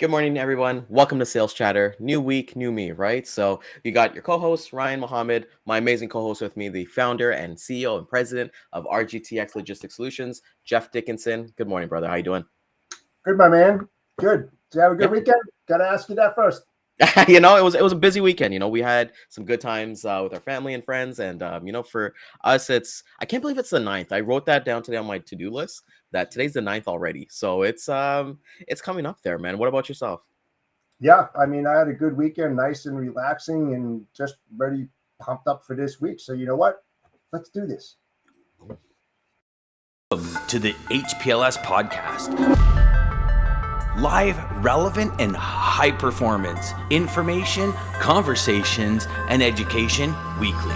Good morning, everyone. Welcome to Sales Chatter. New week, new me, right? So you got your co-host Ryan Mohammed, my amazing co-host with me, the founder and CEO and president of RGTX Logistics Solutions, Jeff Dickinson. Good morning, brother. How you doing? Good, my man. Good. Did you have a good Yeah. weekend? Got to ask you that first. It was a busy weekend. We had some good times with our family and friends, and for us, I can't believe it's the ninth. I wrote that down today on my to-do list. That today's the ninth already, so it's coming up there, man. What about yourself? Yeah, I mean, I had a good weekend, nice and relaxing, and just ready, pumped up for this week. So you know what? Let's do this. Welcome to the HPLS podcast. Live, relevant, and high performance information, conversations, and education weekly.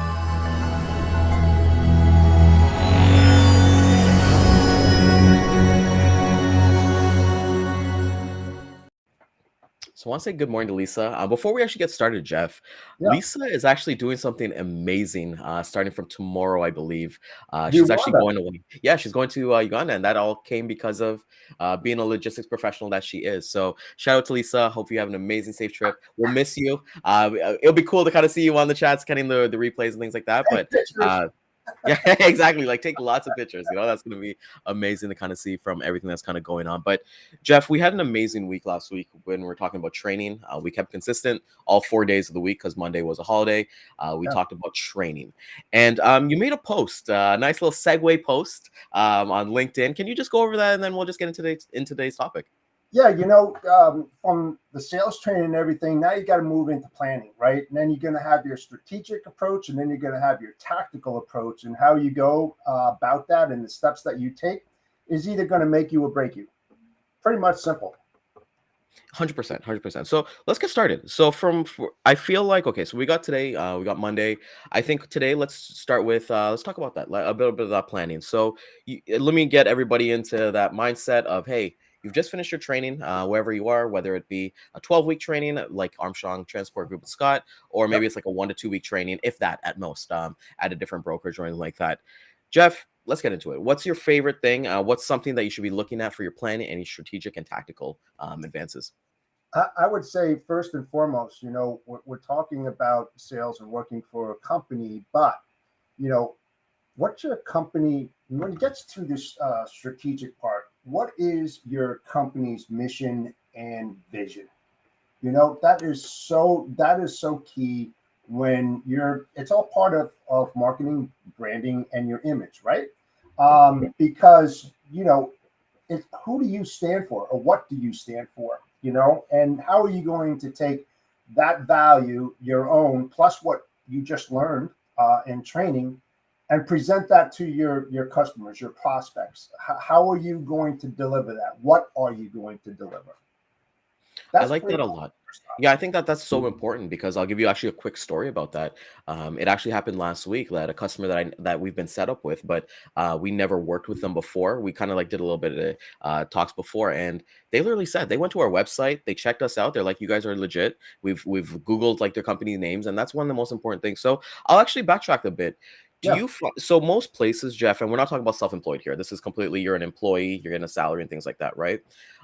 So I want to say good morning to Lisa. Before we actually get started, Jeff, Yeah. Lisa is actually doing something amazing starting from tomorrow, I believe. She's actually Uganda. going away. Yeah, she's going to Uganda, and that all came because of being a logistics professional that she is. So shout out to Lisa. Hope you have an amazing, safe trip. We'll miss you. It'll be cool to kind of see you on the chats, getting the replays and things like that. Hey, But pictures. yeah, exactly. Like take lots of pictures. That's going to be amazing to kind of see from everything that's kind of going on. But Jeff, we had an amazing week last week when we were talking about training. We kept consistent all 4 days of the week because Monday was a holiday. We Yeah. talked about training, and you made a post, a nice little segue post on LinkedIn. Can you just go over that, and then we'll just get into today's topic. Yeah, from the sales training and everything, now you got to move into planning, right? And then you're going to have your strategic approach, and then you're going to have your tactical approach, and how you go about that and the steps that you take is either going to make you or break you. Pretty much simple. 100%, 100%. So let's get started. I feel like, okay, so we got today, we got Monday. I think today let's start with let's talk about that, a little bit of that planning. So let me get everybody into that mindset of, hey, you've just finished your training, wherever you are, whether it be a 12-week training like Armstrong Transport Group with Scott, or maybe Yep. it's like a 1 to 2 week training, if that at most, at a different brokerage or anything like that. Jeff, let's get into it. What's your favorite thing? What's something that you should be looking at for your planning, any strategic and tactical advances? I would say first and foremost, we're talking about sales and working for a company, but you know, what's your company when it gets to this strategic part? What is your company's mission and vision? That is so key when it's all part of marketing, branding, and your image, right? Because it's who do you stand for or what do you stand for, and how are you going to take that value, your own, plus what you just learned in training, and present that to your customers, your prospects. How are you going to deliver that? What are you going to deliver? I That's like pretty that a much lot. your stuff. Yeah, I think that that's so important because I'll give you actually a quick story about that. It actually happened last week that a customer that we've been set up with, but we never worked with them before. We kind of like did a little bit of talks before, and they literally said they went to our website, they checked us out. They're like, "You guys are legit." We've Googled like their company names, and that's one of the most important things. So I'll actually backtrack a bit. Yeah. So most places, Jeff, and we're not talking about self-employed here. This is completely you're an employee, you're getting a salary and things like that, right?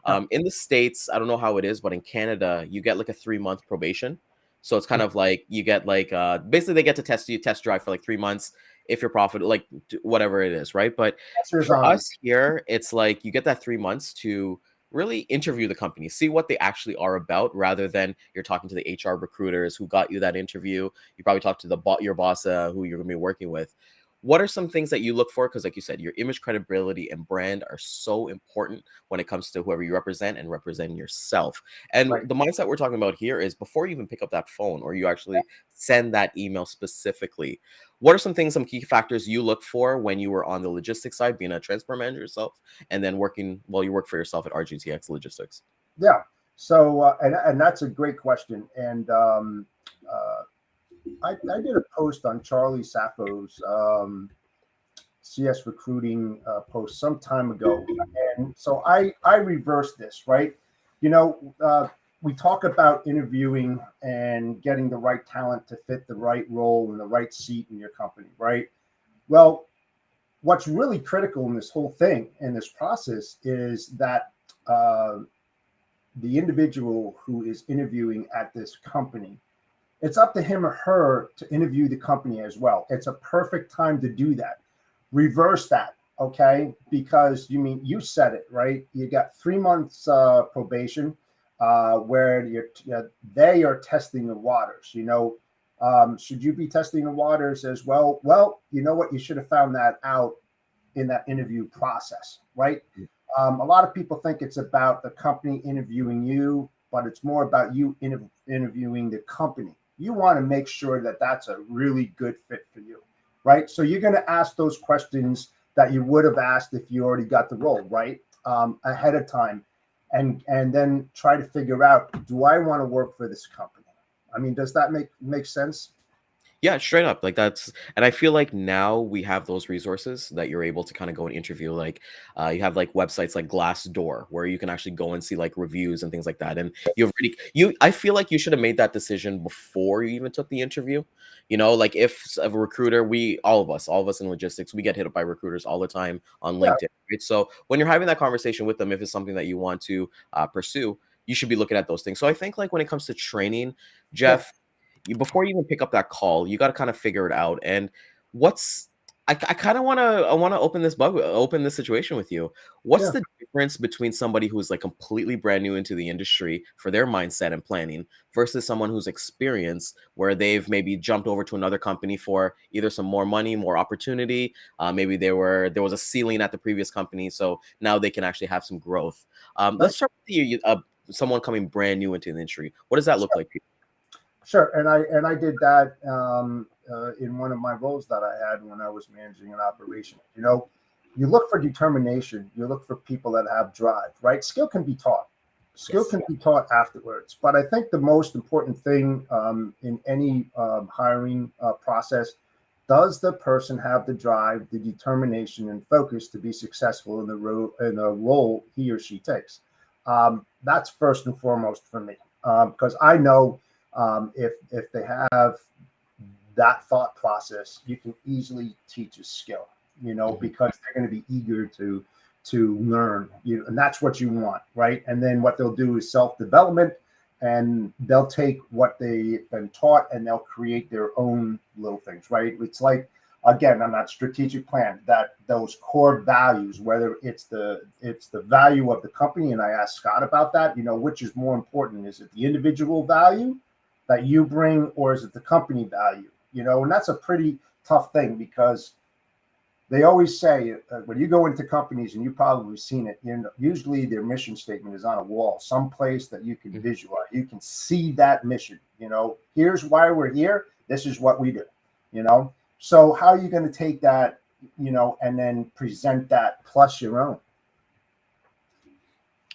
Yeah. In the States, I don't know how it is, but in Canada, you get like a 3 month probation. So it's kind of like you get like basically they get to test drive for like 3 months if you're profitable, like whatever it is, right? But Answer is for on. us here, it's like you get that 3 months to really interview the company, see what they actually are about, rather than you're talking to the HR recruiters who got you that interview. You probably talk to your boss who you're gonna be working with. What are some things that you look for? Because, like you said, your image, credibility, and brand are so important when it comes to whoever you represent and representing yourself. And Right. the mindset we're talking about here is before you even pick up that phone or you actually send that email specifically, what are some key factors you look for when you were on the logistics side, being a transport manager yourself, and then working while you work for yourself at RGTX Logistics? Yeah. So, and that's a great question. And uh, I did a post on Charlie Sappho's CS recruiting post some time ago, and so I reversed this, right? You know, uh, we talk about interviewing and getting the right talent to fit the right role and the right seat in your company, right? Well, what's really critical in this whole thing in this process is that uh, the individual who is interviewing at this company, it's up to him or her to interview the company as well. It's a perfect time to do that. Reverse that, okay? Because you said it, right? You got 3 months probation where they are testing the waters. Should you be testing the waters as well? Well, you know what? You should have found that out in that interview process, right? A lot of people think it's about the company interviewing you, but it's more about you interviewing the company. You want to make sure that that's a really good fit for you, right? So you're going to ask those questions that you would have asked if you already got the role, right? Ahead of time, and then try to figure out, do I want to work for this company? I mean, does that make sense? Yeah, straight up. Like that's, and I feel like now we have those resources that you're able to kind of go and interview. Like, you have like websites like Glassdoor where you can actually go and see like reviews and things like that. And you've really, I feel like you should have made that decision before you even took the interview. Like if a recruiter, all of us in logistics, we get hit up by recruiters all the time on Yeah, LinkedIn. Right? So when you're having that conversation with them, if it's something that you want to pursue, you should be looking at those things. So I think like when it comes to training, yeah, Jeff, before you even pick up that call, you got to kind of figure it out. And what's I kind of want to open this situation with you. What's yeah. the difference between somebody who's like completely brand new into the industry for their mindset and planning versus someone who's experienced where they've maybe jumped over to another company for either some more money, more opportunity, maybe there was a ceiling at the previous company, so now they can actually have some growth. Right. Let's start with you, someone coming brand new into the industry. What does that look like to you? Sure, and I did that in one of my roles that I had when I was managing an operation. You look for determination. You look for people that have drive. Right? Skill can be taught. Skill Yes. can be taught afterwards. But I think the most important thing in any hiring process, does the person have the drive, the determination, and focus to be successful in the role he or she takes? That's first and foremost for me, because I know if they have that thought process, you can easily teach a skill, Mhm. because they're going to be eager to learn, and that's what you want, right? And then what they'll do is self-development, and they'll take what they've been taught and they'll create their own little things, right? It's like, again, on that strategic plan, that those core values, whether it's the value of the company, and I asked Scott about that, which is more important? Is it the individual value that you bring, or is it the company value? And that's a pretty tough thing, because they always say, when you go into companies, and you've probably seen it, usually their mission statement is on a wall, someplace that you can Mhm. visualize. You can see that mission. Here's why we're here. This is what we do. You know. So how are you going to take that, and then present that plus your own?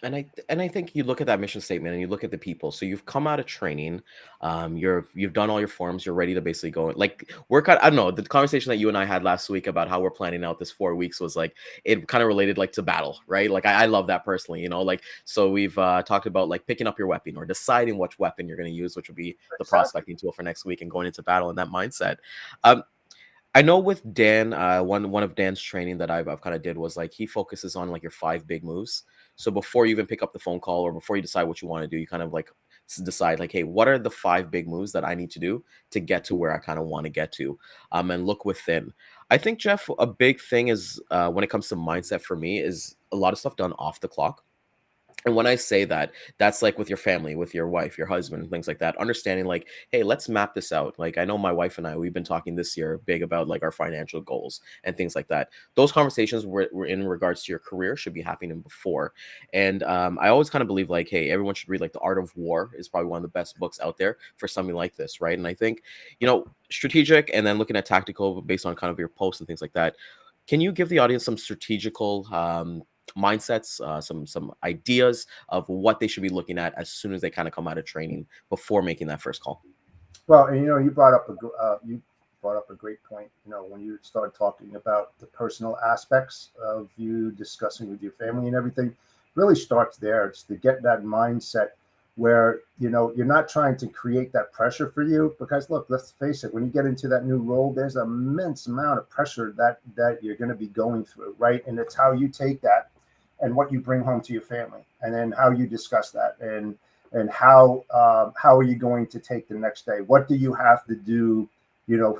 And I think you look at that mission statement and you look at the people. So you've come out of training, you've done all your forms, you're ready to basically go like work out. I don't know, the conversation that you and I had last week about how we're planning out this 4 weeks was like it kind of related like to battle, right? Like I love that personally, like so we've talked about like picking up your weapon or deciding which weapon you're going to use, which would be the Exactly. prospecting tool for next week and going into battle in that mindset. Um, I know with Dan, one of Dan's training that I've kind of did was like he focuses on like your 5 big moves. So before you even pick up the phone call or before you decide what you want to do, you kind of like decide like, hey, what are the 5 big moves that I need to do to get to where I kind of want to get to, and look within. I think Jeff, a big thing is when it comes to mindset for me is a lot of stuff done off the clock. And when I say that, that's like with your family, with your wife, your husband, things like that. Understanding like, hey, let's map this out. Like I know my wife and I, we've been talking this year big about like our financial goals and things like that. Those conversations were in regards to your career should be happening before. And I always kind of believe like, hey, everyone should read like The Art of War is probably one of the best books out there for something like this, right? And I think, strategic and then looking at tactical based on kind of your posts and things like that. Can you give the audience some strategical mindsets, some ideas of what they should be looking at as soon as they kind of come out of training before making that first call? Well, and you brought up a great point. When you start talking about the personal aspects of you discussing with your family and everything, really starts there. It's to get that mindset where you're not trying to create that pressure for you, because look, let's face it, when you get into that new role, there's an immense amount of pressure that you're going to be going through, right? And it's how you take that and what you bring home to your family, and then how you discuss that, and how are you going to take the next day? What do you have to do,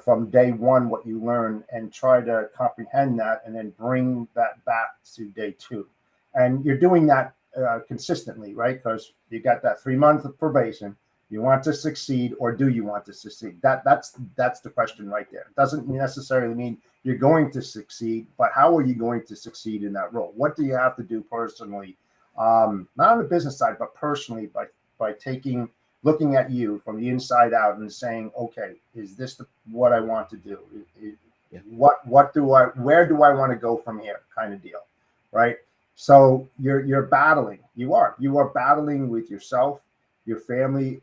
from day one, what you learn, and try to comprehend that, and then bring that back to day two. And you're doing that consistently, right? Because you got that 3 month of probation. You want to succeed, or do you want to succeed? That's the question right there. It doesn't necessarily mean you're going to succeed, but how are you going to succeed in that role? What do you have to do personally, not on the business side, but personally, by looking at you from the inside out and saying, okay, is this what I want to do? Yeah. Where do I want to go from here, kind of deal, right? So you're battling. You are battling with yourself, your family,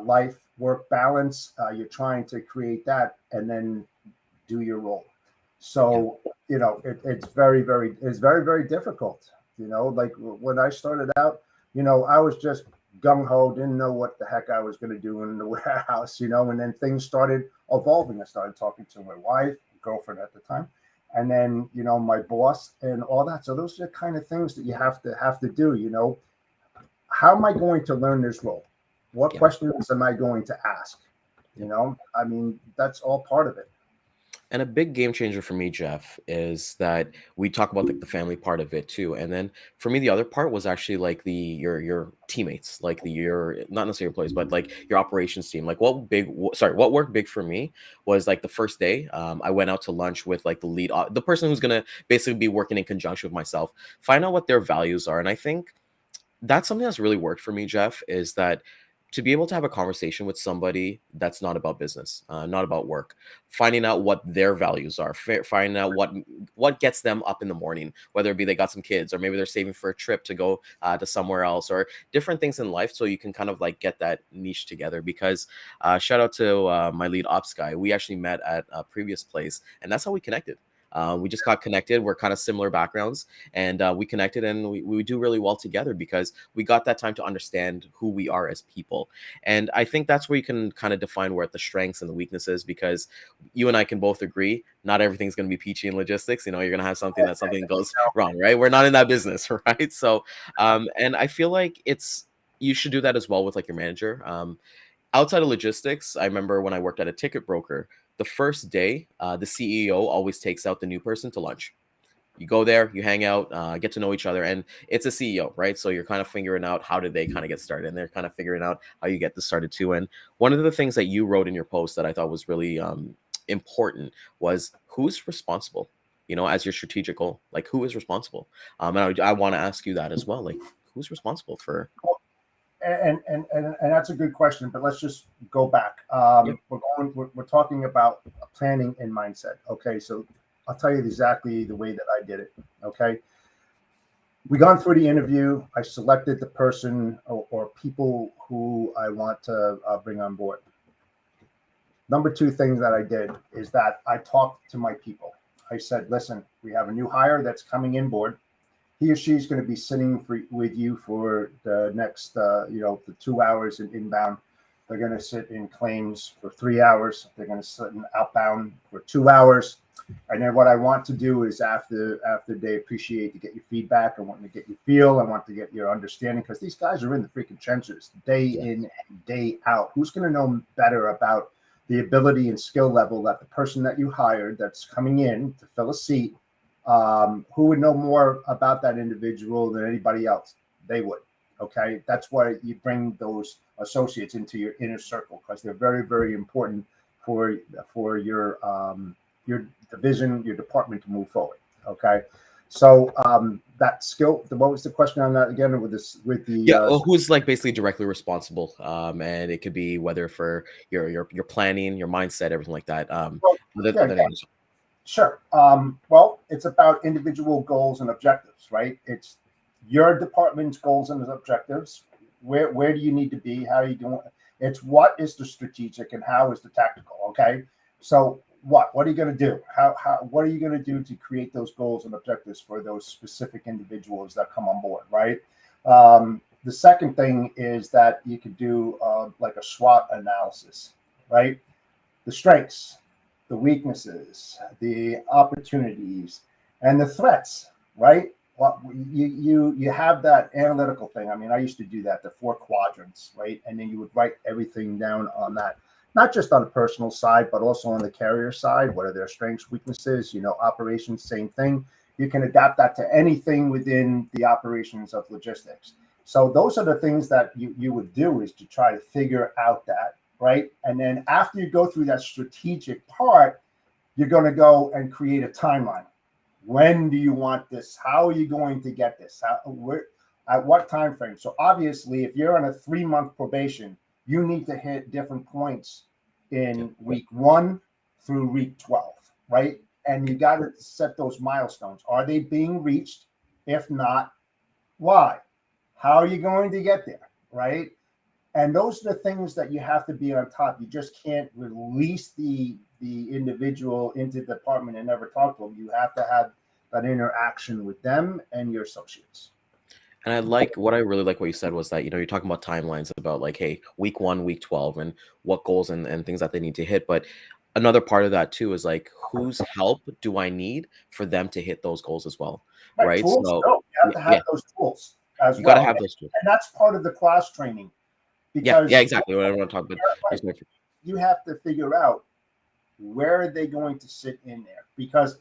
life, work balance. You're trying to create that, and then do your role. So it's very, very difficult. Like when I started out, I was just gung ho, didn't know what the heck I was going to do in the warehouse, and then things started evolving. I started talking to my wife, girlfriend at the time, and then my boss and all that. So those are the kind of things that you have to do. How am I going to learn this role? What questions am I going to ask? I mean, that's all part of it. And a big game changer for me, Jeff, is that we talk about like the family part of it too. And then for me, the other part was actually like your teammates, like your not necessarily employees, but like your operations team. Like what worked big for me was like the first day, I went out to lunch with like the person who's gonna basically be working in conjunction with myself, find out what their values are. And I think that's something that's really worked for me, Jeff, is that to be able to have a conversation with somebody that's not about business, not about work, finding out what their values are, finding out what gets them up in the morning, whether it be they got some kids, or maybe they're saving for a trip to go to somewhere else, or different things in life, so you can kind of like get that niche together. Because shout out to my lead ops guy, we actually met at a previous place, and that's how we connected. We just got connected. We're kind of similar backgrounds, and we connected, and we do really well together because we got that time to understand who we are as people. And I think that's where you can kind of define where the strengths and the weaknesses, because you and I can both agree not everything's going to be peachy in logistics. You're going to have something goes wrong, right? We're not in that business, right? So, and I feel like you should do that as well with like your manager. Outside of logistics, I remember when I worked at a ticket broker, the first day, the CEO always takes out the new person to lunch. You go there, you hang out, get to know each other, and it's a CEO, right? So you're kind of figuring out how did they kind of get started, and they're kind of figuring out how you get this started too. And one of the things that you wrote in your post that I thought was really important was who's responsible, as your strategic goal, like who is responsible? And I want to ask you that as well, like who's responsible for. And that's a good question, but let's just go back. Yep. We're talking about planning and mindset. Okay, so I'll tell you exactly the way that I did it. Okay, we gone through the interview. I selected the person or people who I want to bring on board. Number two thing that I did is that I talked to my people. I said, listen, we have a new hire that's coming in board. He or she's going to be sitting with you for the next, the 2 hours in inbound. They're going to sit in claims for 3 hours. They're going to sit in outbound for 2 hours. And then what I want to do is after they appreciate to get your feedback, I want to get your feel. I want to get your understanding, because these guys are in the freaking trenches day in and day out. Who's going to know better about the ability and skill level that the person that you hired that's coming in to fill a seat, who would know more about that individual than anybody else? They would. Okay, that's why you bring those associates into your inner circle, because they're very, very important for your division, your department to move forward. Okay, so that skill. What was the question on that again? Who's like basically directly responsible? And it could be whether for your planning, your mindset, everything like that. Sure. Well, it's about individual goals and objectives, right? It's your department's goals and objectives. Where do you need to be? How are you doing? It's what is the strategic and how is the tactical. Okay. So what are you going to do? What are you going to do to create those goals and objectives for those specific individuals that come on board, right? The second thing is that you could do like a SWOT analysis, right? The strengths, the weaknesses, the opportunities, and the threats, right? Well, you have that analytical thing. I mean, I used to do that, the 4 quadrants, right? And then you would write everything down on that, not just on the personal side, but also on the carrier side. What are their strengths, weaknesses? Operations, same thing. You can adapt that to anything within the operations of logistics. So those are the things that you would do, is to try to figure out that, right? And then after you go through that strategic part, you're going to go and create a timeline. When do you want this? How are you going to get this? At what time frame? So obviously, if you're on a 3-month probation, you need to hit different points in week 1 through week 12, right? And you got to set those milestones. Are they being reached? If not, why? How are you going to get there, right? And those are the things that you have to be on top. You just can't release the individual into the department and never talk to them. You have to have that interaction with them and your associates. And what I really like what you said was that, you're talking about timelines, about like, hey, week 1, week 12, and what goals and things that they need to hit. But another part of that too is like, whose help do I need for them to hit those goals as well? Right. Tools, So you have to have those tools as you well. Got to have those tools. And that's part of the class training. Because exactly what I want to talk about. You have to figure out where are they going to sit in there, because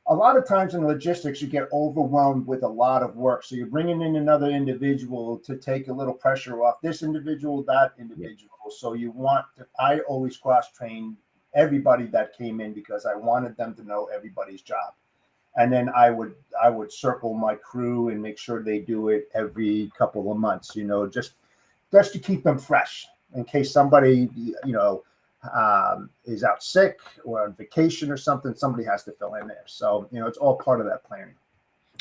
a lot of times in logistics, you get overwhelmed with a lot of work. So you're bringing in another individual to take a little pressure off this individual, that individual. So I always cross-train everybody that came in, because I wanted them to know everybody's job. And then I would circle my crew and make sure they do it every couple of months, just to keep them fresh, in case somebody, is out sick or on vacation or something. Somebody has to fill in there. So, it's all part of that planning.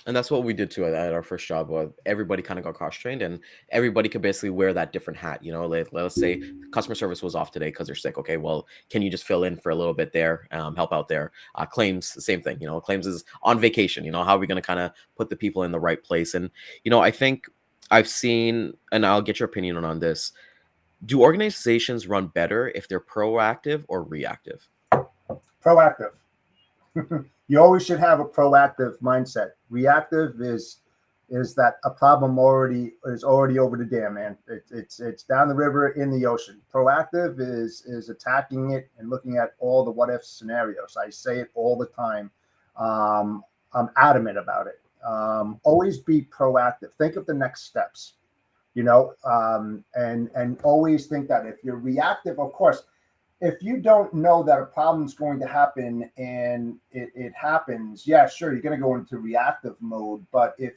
And that's what we did too at our first job. Everybody kind of got cross-trained, and everybody could basically wear that different hat. Let's say customer service was off today because they're sick. Okay, well, can you just fill in for a little bit there, help out there? Claims, the same thing. Claims is on vacation. How are we going to kind of put the people in the right place? And, I think I've seen, and I'll get your opinion on this. Do organizations run better if they're proactive or reactive? Proactive. You always should have a proactive mindset. Reactive is that a problem is already over the dam, man. It's down the river, in the ocean. Proactive is attacking it and looking at all the what if scenarios. I say it all the time. I'm adamant about it. Always be proactive. Think of the next steps, and always think that if you're reactive, of course, if you don't know that a problem is going to happen and it happens, yeah, sure, you're going to go into reactive mode. But it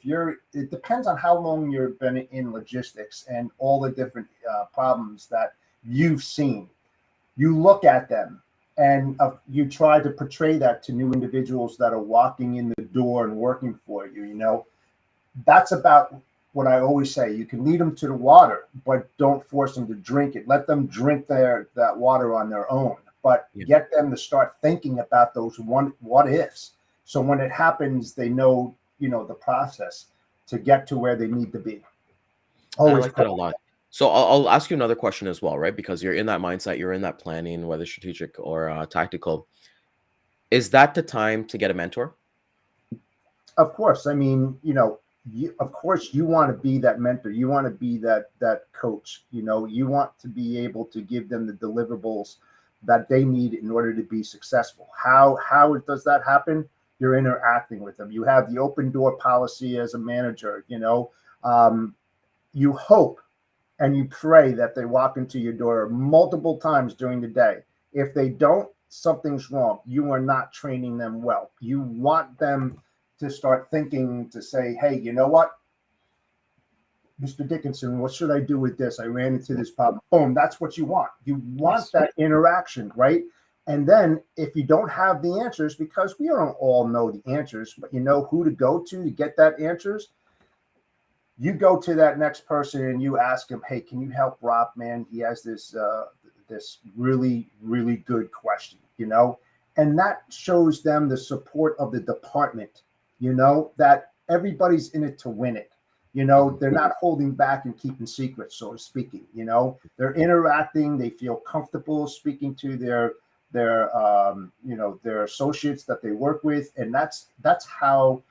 depends on how long you've been in logistics and all the different problems that you've seen. You look at them and you try to portray that to new individuals that are walking in the door and working for you. That's about what I always say. You can lead them to the water, but don't force them to drink it. Let them drink that water on their own, but get them to start thinking about those what ifs. So when it happens, they know, the process to get to where they need to be. I like that a lot. So I'll ask you another question as well, right? Because you're in that mindset, you're in that planning, whether strategic or tactical. Is that the time to get a mentor? Of course. I mean, of course, you want to be that mentor. You want to be that coach. You want to be able to give them the deliverables that they need in order to be successful. How does that happen? You're interacting with them. You have the open door policy as a manager. You hope and you pray that they walk into your door multiple times during the day. If they don't, something's wrong. You are not training them well. You want them to start thinking, to say, hey, you know what, Mr. Dickinson, what should I do with this? I ran into this problem. Boom, that's what you want. You want that interaction, right? And then if you don't have the answers, because we don't all know the answers, but you know who to go to get that answers, you go to that next person and you ask him, hey, can you help Rob, man? He has this really, really good question, and that shows them the support of the department, that everybody's in it to win it. They're not holding back and keeping secrets, so to speaking. They're interacting. They feel comfortable speaking to their associates that they work with, and that's how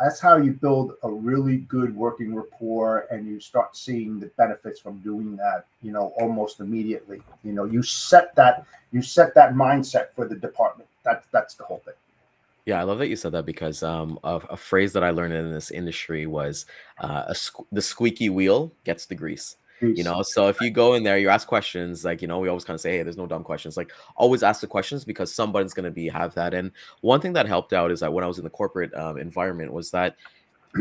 that's how you build a really good working rapport, and you start seeing the benefits from doing that, almost immediately. You set that mindset for the department. That's the whole thing. Yeah, I love that you said that because a phrase that I learned in this industry was the squeaky wheel gets the grease. Peace. So if you go in there, you ask questions, like, we always kind of say, hey, there's no dumb questions. Like, always ask the questions because somebody's going to have that. And one thing that helped out is that when I was in the corporate environment was that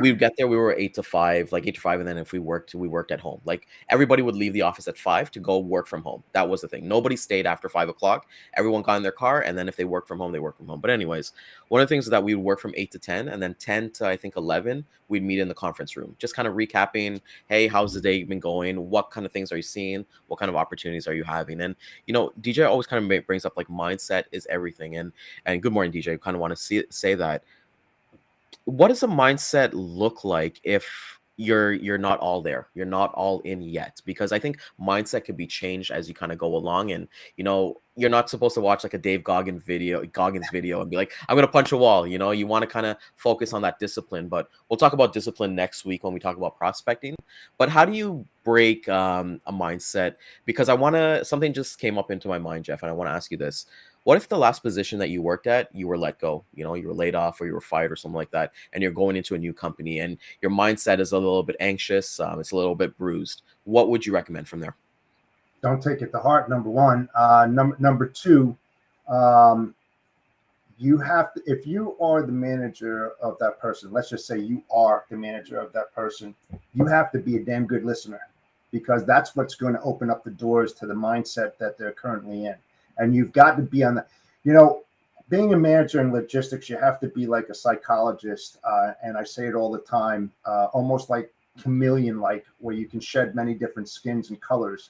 we'd get there, we were 8 to 5, like 8 to 5, and then if we worked at home. Like, everybody would leave the office at 5 to go work from home. That was the thing. Nobody stayed after 5 o'clock. Everyone got in their car, and then if they worked from home, they worked from home. But anyways, one of the things is that we would work from 8 to 10, and then 10 to I think 11, we'd meet in the conference room, just kind of recapping. Hey, how's the day been going? What kind of things are you seeing? What kind of opportunities are you having? And DJ always kind of brings up like mindset is everything. And good morning, DJ. I kind of want to say that. What does a mindset look like if you're not all there, you're not all in yet? Because I think mindset could be changed as you kind of go along. And you're not supposed to watch like a Goggins video and be like, I'm gonna punch a wall. You want to kind of focus on that discipline. But we'll talk about discipline next week when we talk about prospecting. But how do you break a mindset? Because something just came up into my mind, Jeff, and I want to ask you this. What if the last position that you worked at, you were let go, you were laid off or you were fired or something like that, and you're going into a new company and your mindset is a little bit anxious, it's a little bit bruised. What would you recommend from there? Don't take it to heart, number one. Number two, you have to, if you are the manager of that person, let's just say you are the manager of that person, you have to be a damn good listener, because that's what's going to open up the doors to the mindset that they're currently in. And you've got to be on the, being a manager in logistics, you have to be like a psychologist. And I say it all the time, almost like chameleon-like, where you can shed many different skins and colors,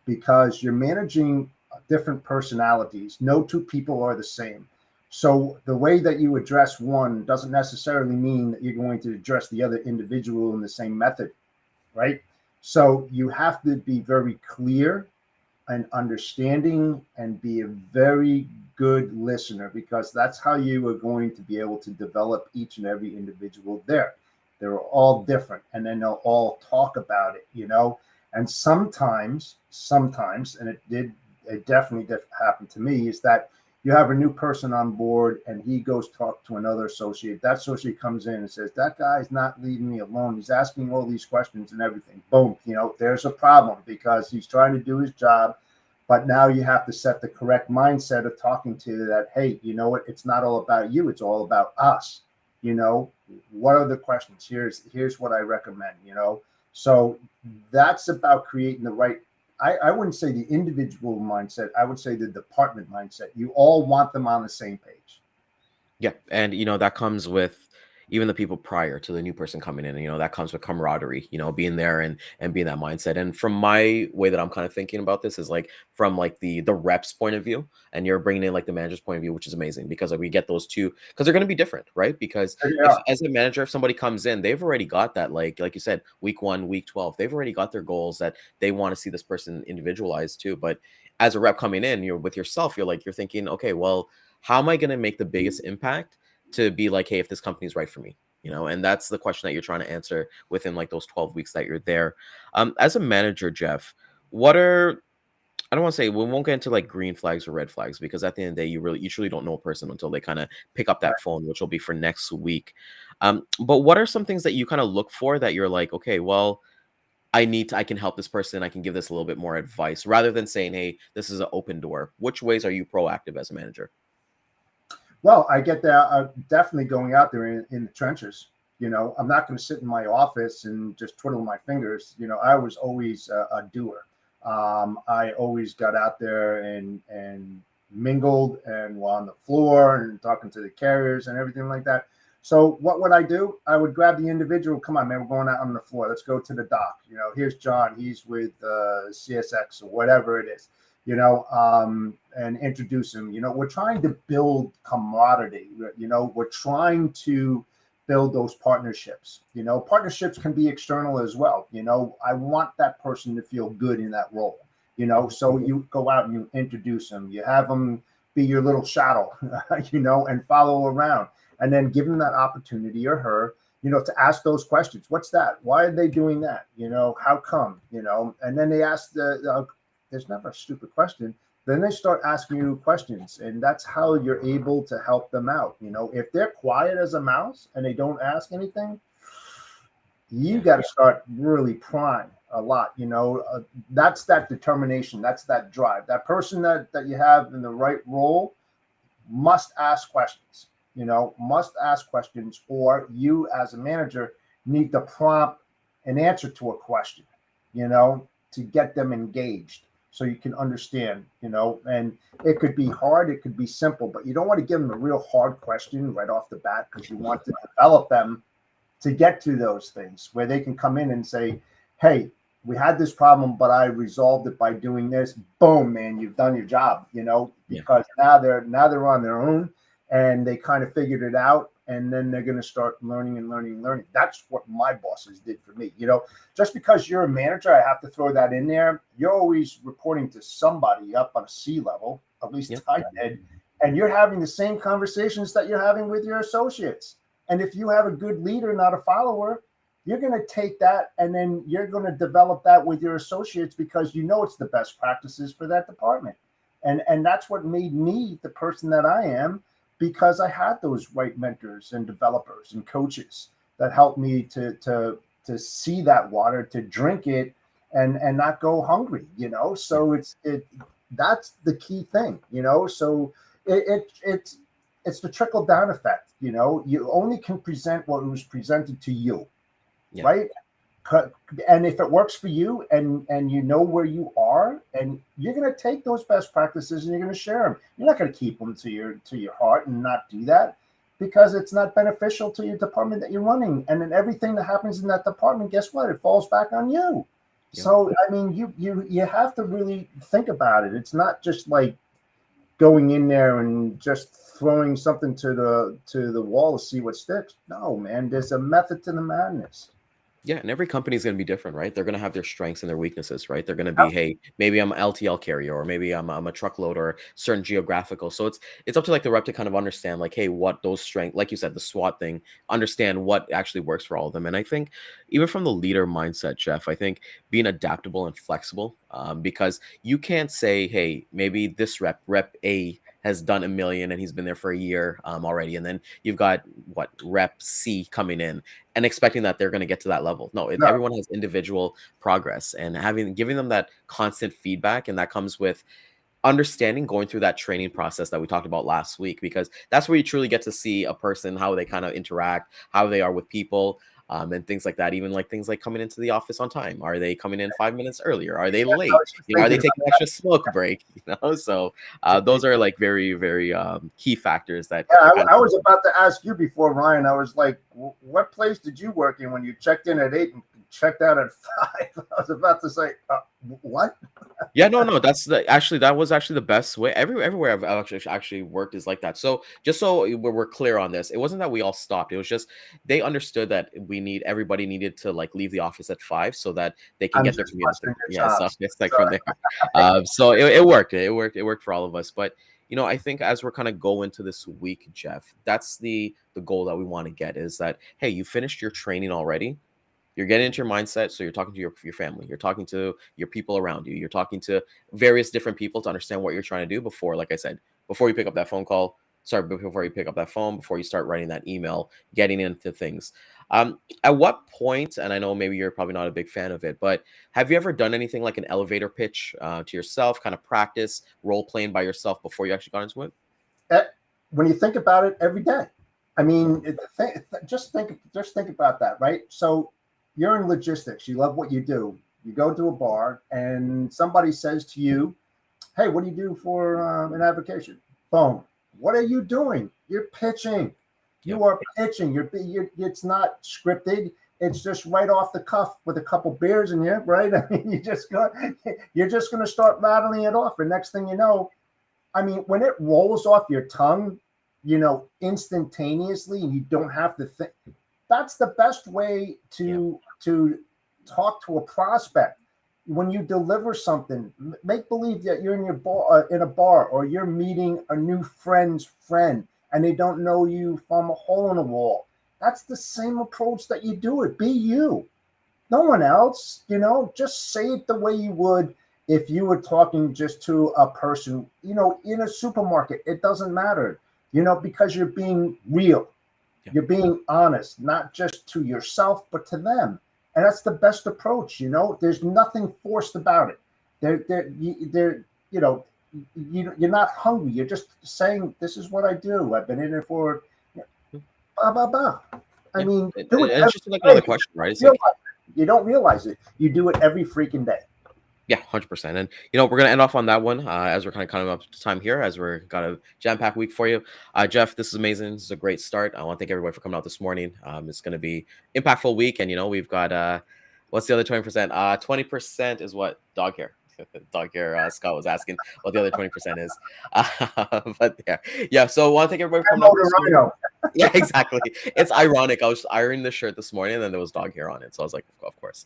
because you're managing different personalities. No two people are the same. So the way that you address one doesn't necessarily mean that you're going to address the other individual in the same method, right? So you have to be very clear and understanding and be a very good listener, because that's how you are going to be able to develop each and every individual there. They're all different, and then they'll all talk about it, and sometimes, and it definitely happened to me, is that you have a new person on board and he goes talk to another associate. That associate comes in and says, that guy's not leaving me alone. He's asking all these questions and everything. Boom, there's a problem, because he's trying to do his job. But now you have to set the correct mindset of talking to that. Hey, you know what? It's not all about you. It's all about us. What are the questions? Here's what I recommend, So that's about creating the right, I wouldn't say the individual mindset. I would say the department mindset. You all want them on the same page. Yeah. And, that comes with even the people prior to the new person coming in. And, that comes with camaraderie, being there and being that mindset. And from my way that I'm kind of thinking about this is like from like the reps point of view, and you're bringing in like the manager's point of view, which is amazing, because like we get those two, because they're going to be different, right? Because if, as a manager, if somebody comes in, they've already got that, like you said, week 1, week 12, they've already got their goals that they want to see this person individualized too. But as a rep coming in, you're with yourself, you're thinking, okay, well, how am I going to make the biggest impact to be like, hey, if this company is right for me, and that's the question that you're trying to answer within like those 12 weeks that you're there. As a manager, Jeff, what are, I don't want to say, we won't get into like green flags or red flags, because at the end of the day, you truly don't know a person until they kind of pick up that phone, which will be for next week. But what are some things that you kind of look for that you're like, okay, well, I can help this person, I can give this a little bit more advice, rather than saying, hey, this is an open door? Which ways are you proactive as a manager? Well, I get that. Definitely going out there in the trenches. I'm not going to sit in my office and just twiddle my fingers. I was always a doer. I always got out there and mingled and were on the floor and talking to the carriers and everything like that. So what would I do? I would grab the individual. Come on, man, we're going out on the floor. Let's go to the dock. Here's John. He's with CSX or whatever it is. And introduce him. We're trying to build camaraderie. We're trying to build those partnerships. Partnerships can be external as well. I want that person to feel good in that role. So you go out and you introduce them. You have them be your little shadow, and follow around, and then give them that opportunity, or her, to ask those questions. What's that? Why are they doing that? How come? And then they ask there's never a stupid question. Then they start asking you questions, and that's how you're able to help them out. If they're quiet as a mouse and they don't ask anything, you got to start really prying a lot. That's that determination. That's that drive. That person that you have in the right role must ask questions. Must ask questions, or you as a manager need to prompt an answer to a question, to get them engaged so you can understand, and it could be hard, it could be simple, but you don't want to give them a real hard question right off the bat, because you want to develop them to get to those things where they can come in and say, hey, we had this problem, but I resolved it by doing this. Boom, man, you've done your job, because now they're on their own and they kind of figured it out. And then they're going to start learning and learning and learning. That's what my bosses did for me. Just because you're a manager, I have to throw that in there. You're always reporting to somebody up on a C level, at least I did. And you're having the same conversations that you're having with your associates. And if you have a good leader, not a follower, you're going to take that and then you're going to develop that with your associates, because it's the best practices for that department. And that's what made me the person that I am, because I had those right mentors and developers and coaches that helped me to see that water, to drink it and not go hungry, So that's the key thing, So it's the trickle down effect, You only can present what was presented to you, right? And if it works for you and you know where you are, and you're going to take those best practices and you're going to share them. You're not going to keep them to your heart and not do that, because it's not beneficial to your department that you're running. And then everything that happens in that department, guess what? It falls back on you. Yeah. So, I mean, you have to really think about it. It's not just like going in there and just throwing something to the wall to see what sticks. No, man, there's a method to the madness. Yeah, and every company is going to be different, right? They're going to have their strengths and their weaknesses, right? They're going to be, hey, maybe I'm an LTL carrier, or maybe I'm a truckload, or certain geographical. So it's up to like the rep to kind of understand, like, hey, what those strengths, like you said, the SWOT thing, understand what actually works for all of them. And I think even from the leader mindset, Jeff, I think being adaptable and flexible, because you can't say, hey, maybe this rep A has done 1 million and he's been there for a year already, and then you've got rep C coming in and expecting that they're going to get to that level. No, everyone has individual progress, and giving them that constant feedback, and that comes with understanding, going through that training process that we talked about last week, because that's where you truly get to see a person, how they kind of interact, how they are with people. And things like that, even like things like coming into the office on time. Are they coming in 5 minutes earlier? Are they late? Are they taking an extra smoke break? So those are like very, very key factors that. Yeah, I was about to ask you before, Ryan. I was like, what place did you work in when you checked in at 8 and checked out at 5? I was about to say, what? Yeah, no, that was actually the best way. Everywhere I've actually worked is like that. So just so we're clear on this, it wasn't that we all stopped. It was just they understood that everybody needed to like leave the office at 5 so that they can get their commute. Yeah, so it's like from there. So it worked. It worked for all of us. But I think as we're kind of going into this week, Jeff, that's the goal that we want to get, is that, hey, you finished your training already. You're getting into your mindset. So you're talking to your family. You're talking to your people around you. You're talking to various different people to understand what you're trying to do before, like I said, before you pick up that phone call. Sorry, before you pick up that phone, before you start writing that email, getting into things. At what point, and I know maybe you're probably not a big fan of it, but have you ever done anything like an elevator pitch to yourself, kind of practice role playing by yourself before you actually got into it? When you think about it, every day. I mean, just think about that, right? So you're in logistics. You love what you do. You go to a bar and somebody says to you, hey, what do you do for an avocation? Boom. What are you doing? You're pitching. You are pitching. It's not scripted. It's just right off the cuff with a couple beers in you, right? I mean, you're just going to start rattling it off. And next thing you know, I mean, when it rolls off your tongue, instantaneously, and you don't have to think. That's the best way to talk to a prospect. When you deliver something, make believe that you're in a bar, or you're meeting a new friend's friend, and they don't know you from a hole in a wall. That's the same approach that you do it. Be you. No one else, just say it the way you would if you were talking just to a person, in a supermarket. It doesn't matter, because you're being real. Yeah. You're being honest, not just to yourself, but to them. And that's the best approach, There's nothing forced about it. You're not hungry. You're just saying, this is what I do. I've been in it for blah, blah, blah. I mean, do it it's just like another question, right? It's like, you don't realize it. You do it every freaking day. yeah, 100%. And we're gonna end off on that one as we're kind of coming up to time here, as we're got a jam-packed week for you. Jeff, this is amazing. This is a great start. I want to thank everybody for coming out this morning. It's gonna be impactful week, and we've got what's the other 20%? 20% is what? Dog hair. Dog hair. Scott was asking what the other 20% is. But yeah. So I want to thank everybody for coming out this morning. Yeah, exactly. It's ironic. I was ironing the shirt this morning, and then there was dog hair on it. So I was like, of course,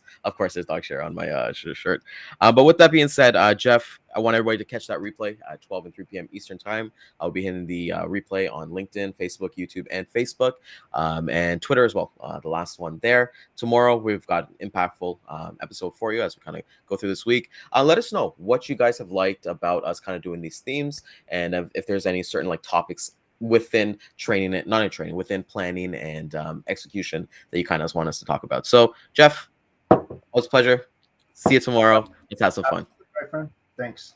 there's dog hair on my shirt. But with that being said, Jeff, I want everybody to catch that replay at 12 and 3 p.m. Eastern time. I'll be hitting the replay on LinkedIn, Facebook, YouTube, and Facebook, and Twitter as well. The last one there. Tomorrow, we've got an impactful episode for you as we kind of go through this week. Let us know what you guys have liked about us kind of doing these themes, and if there's any certain topics within within planning and execution that you kind of want us to talk about. So, Jeff, it was a pleasure. See you tomorrow. Let's have some fun. My friend. Thanks.